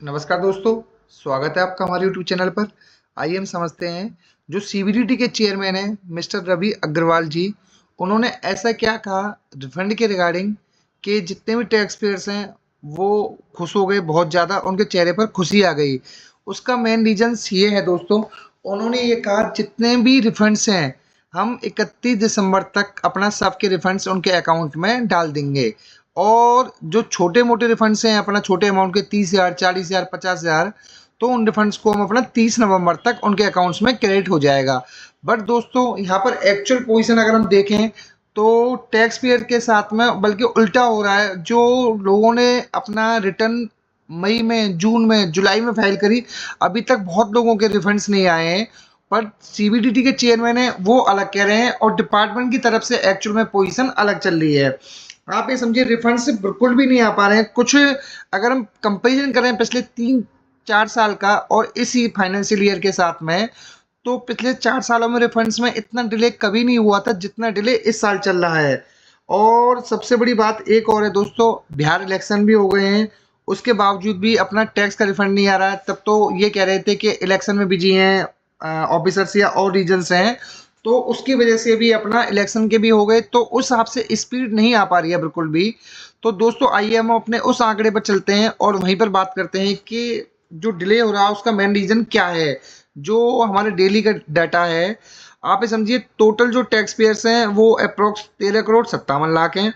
नमस्कार दोस्तों, स्वागत है आपका हमारे यूट्यूब चैनल पर। आइए हम समझते हैं जो सीबीडीटी के चेयरमैन हैं मिस्टर रवि अग्रवाल जी, उन्होंने ऐसा क्या कहा रिफंड के रिगार्डिंग कि जितने भी टैक्स पेयर्स हैं वो खुश हो गए, बहुत ज़्यादा उनके चेहरे पर खुशी आ गई। उसका मेन रीजंस ये है दोस्तों, उन्होंने ये कहा जितने भी रिफंड्स हैं हम 31 दिसंबर तक अपना सबके रिफंड्स उनके अकाउंट में डाल देंगे। और जो छोटे-मोटे रिफंड्स हैं अपना छोटे अमाउंट के 30,000, 40,000, 50,000, तो उन रिफंड्स को हम अपना 30 नवंबर तक उनके अकाउंट्स में क्रेडिट हो जाएगा। बट दोस्तों यहाँ पर एक्चुअल पोजीशन अगर हम देखें तो टैक्स पेयर के साथ में बल्कि उल्टा हो रहा है। जो लोगों ने अपना रिटर्न मई में, जून में, जुलाई में फाइल करी, अभी तक बहुत लोगों के रिफंड्स नहीं आए हैं। पर सीबीडीटी के चेयरमैन है वो अलग कह रहे हैं और डिपार्टमेंट की तरफ से एक्चुअल में पोजीशन अलग चल रही है। आप ये समझिए रिफंड से बिल्कुल भी नहीं आ पा रहे हैं कुछ। अगर हम कंपेरिजन करें पिछले 3-4 साल का और इसी फाइनेंशियल ईयर के साथ में, तो पिछले 4 सालों में रिफंड्स में इतना डिले कभी नहीं हुआ था जितना डिले इस साल चल रहा है। और सबसे बड़ी बात एक और है दोस्तों, बिहार इलेक्शन भी हो गए हैं, उसके बावजूद भी अपना टैक्स का रिफंड नहीं आ रहा है। तब तो ये कह रहे थे कि इलेक्शन में बिजी हैं ऑफिसर्स या और रीजन्स हैं, तो उसकी वजह से भी अपना इलेक्शन के भी हो गए, तो उस हिसाब से स्पीड नहीं आ पा रही है बिल्कुल भी। तो दोस्तों आइए हम अपने उस आंकड़े पर चलते हैं और वहीं पर बात करते हैं कि जो डिले हो रहा है उसका मेन रीजन क्या है। जो हमारे डेली का डाटा है, आप ये समझिए टोटल जो टैक्स पेयर्स हैं वो अप्रोक्स 13,57,00,000 हैं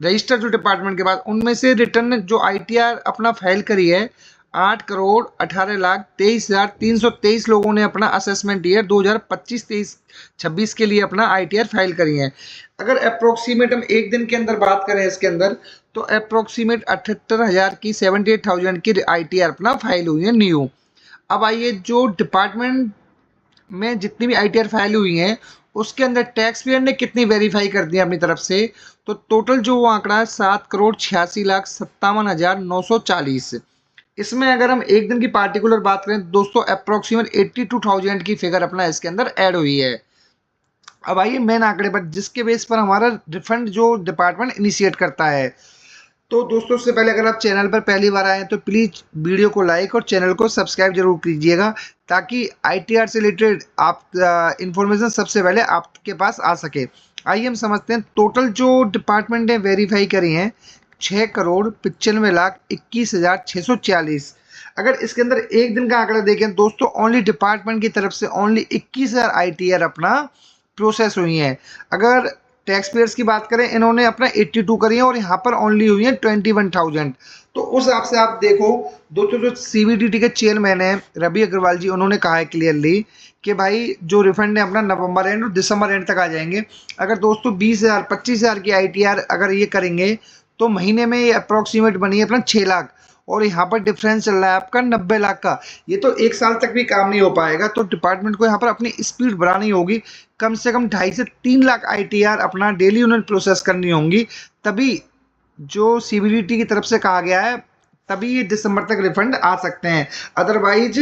रजिस्टर जो डिपार्टमेंट के पास। उनमें से रिटर्न जो आईटीआर अपना फाइल करी है 8,18,23,323 लोगों ने अपना असेसमेंट ईयर 2025-23-26 के लिए अपना आईटीआर फाइल करी है। अगर अप्रोक्सीमेट हम एक दिन के अंदर बात करें इसके अंदर, तो अप्रोक्सीमेट 78,000 की 78,000 की आईटीआर अपना फाइल हुई है न्यू। अब आइए जो डिपार्टमेंट में जितनी भी आईटीआर फाइल हुई हैं उसके अंदर टैक्स पेयर ने कितनी वेरीफाई कर दी है अपनी तरफ से, तो टोटल जो वो आंकड़ा है 7,86,57,940। इसमें अगर हम एक दिन की पार्टिकुलर बात करें दोस्तों, अप्रोक्सीमेट 82,000 की फिगर अपना इसके अंदर ऐड हुई है। अब आइए मेन आंकड़े पर जिसके बेस पर हमारा रिफंड जो डिपार्टमेंट इनिशिएट करता है। तो दोस्तों उससे पहले अगर आप चैनल पर पहली बार आए हैं तो प्लीज़ वीडियो को लाइक और चैनल को सब्सक्राइब जरूर कीजिएगा, ताकि आईटीआर से रिलेटेड आप इंफॉर्मेशन सबसे पहले आपके पास आ सके। आइए हम समझते हैं टोटल जो डिपार्टमेंट ने वेरीफाई करी हैं 6,95,21,640। अगर इसके अंदर एक दिन का आंकड़ा देखें दोस्तों, ओनली डिपार्टमेंट की तरफ से ओनली 21,000 आईटीआर अपना प्रोसेस हुई हैं। अगर टैक्स पेयर्स की बात करें, इन्होंने अपना 82 करी है और यहाँ पर ओनली हुई है 21,000। तो उस हिसाब से आप देखो दोस्तों, जो सीबीडीटी के चेयरमैन है रवि अग्रवाल जी, उन्होंने कहा है क्लियरली कि भाई जो रिफंड है अपना नवंबर एंड और दिसंबर एंड तक आ जाएंगे। अगर दोस्तों 20,000 25,000 की आईटीआर अगर ये करेंगे तो महीने में ये अप्रोक्सीमेट बनी है अपना 6 लाख, और यहाँ पर डिफरेंस चल रहा है आपका 90 लाख का। ये तो एक साल तक भी काम नहीं हो पाएगा। तो डिपार्टमेंट को यहाँ पर अपनी स्पीड बढ़ानी होगी, कम से कम 2.5 से 3 लाख आईटीआर अपना डेली उन्हें प्रोसेस करनी होंगी, तभी जो सीबीडीटी की तरफ से कहा गया है तभी ये दिसंबर तक रिफंड आ सकते हैं। अदरवाइज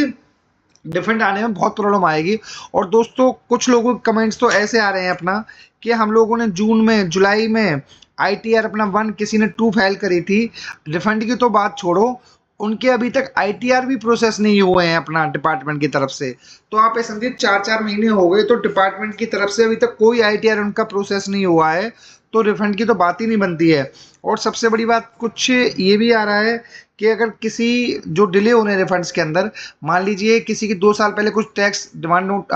डिफरेंट आने में बहुत प्रॉब्लम आएगी। और दोस्तों कुछ लोगों के कमेंट्स तो ऐसे आ रहे हैं अपना कि हम लोगों ने जून में, जुलाई में आईटीआर अपना 1, किसी ने 2 फाइल करी थी। रिफंड की तो बात छोड़ो, उनके अभी तक आईटीआर भी प्रोसेस नहीं हुए हैं अपना डिपार्टमेंट की तरफ से। तो आप ये समझिए 4-4 महीने हो गए तो डिपार्टमेंट की तरफ से अभी तक कोई आईटीआर उनका प्रोसेस नहीं हुआ है, तो रिफंड की तो बात ही नहीं बनती है। और सबसे बड़ी बात कुछ ये भी आ रहा है कि अगर किसी जो डिले हो रहे हैं रिफंड्स के अंदर, मान लीजिए किसी की 2 साल पहले कुछ टैक्स डिमांड नोट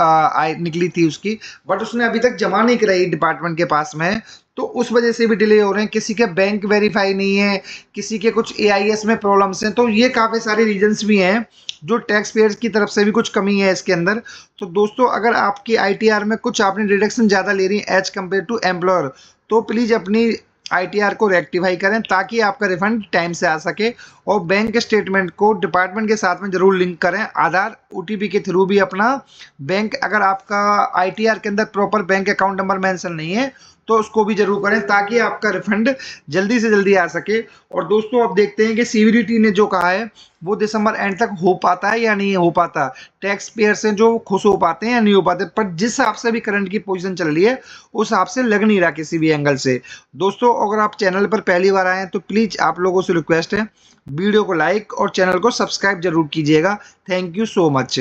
निकली थी उसकी, बट उसने अभी तक जमा नहीं कराई डिपार्टमेंट के पास में, तो उस वजह से भी डिले हो रहे हैं। किसी के बैंक वेरीफाई नहीं है, किसी के कुछ एआईएस में प्रॉब्लम्स हैं, तो ये काफ़ी सारे रीजंस भी हैं जो टैक्स पेयर्स की तरफ से भी कुछ कमी है इसके अंदर। तो दोस्तों अगर आपकी आईटीआर में कुछ आपने डिडक्शन ज़्यादा ले रही है एज कम्पेयर टू एम्प्लॉयर, तो प्लीज़ अपनी आईटीआर को रेक्टिफाई करें ताकि आपका रिफंड टाइम से आ सके। और बैंक स्टेटमेंट को डिपार्टमेंट के साथ में जरूर लिंक करें, आधार ओटीपी के थ्रू भी अपना बैंक, अगर आपका आईटीआर के अंदर proper bank account number mention नहीं है तो उसको भी जरूर करें ताकि आपका रिफंड जल्दी से जल्दी आ सके। और दोस्तों अब देखते हैं कि सीबीडीटी ने जो कहा है वो दिसंबर एंड तक हो पाता है या नहीं हो पाता, टैक्स पेयर से जो खुश हो पाते हैं या नहीं हो पाते। पर जिस हिसाब से भी करंट की पोजीशन चल रही है उस हिसाब से लग नहीं रहा किसी भी एंगल से। दोस्तों अगर आप चैनल पर पहली बार आए हैं तो प्लीज़ आप लोगों से रिक्वेस्ट है वीडियो को लाइक और चैनल को सब्सक्राइब जरूर कीजिएगा। Thank you so much.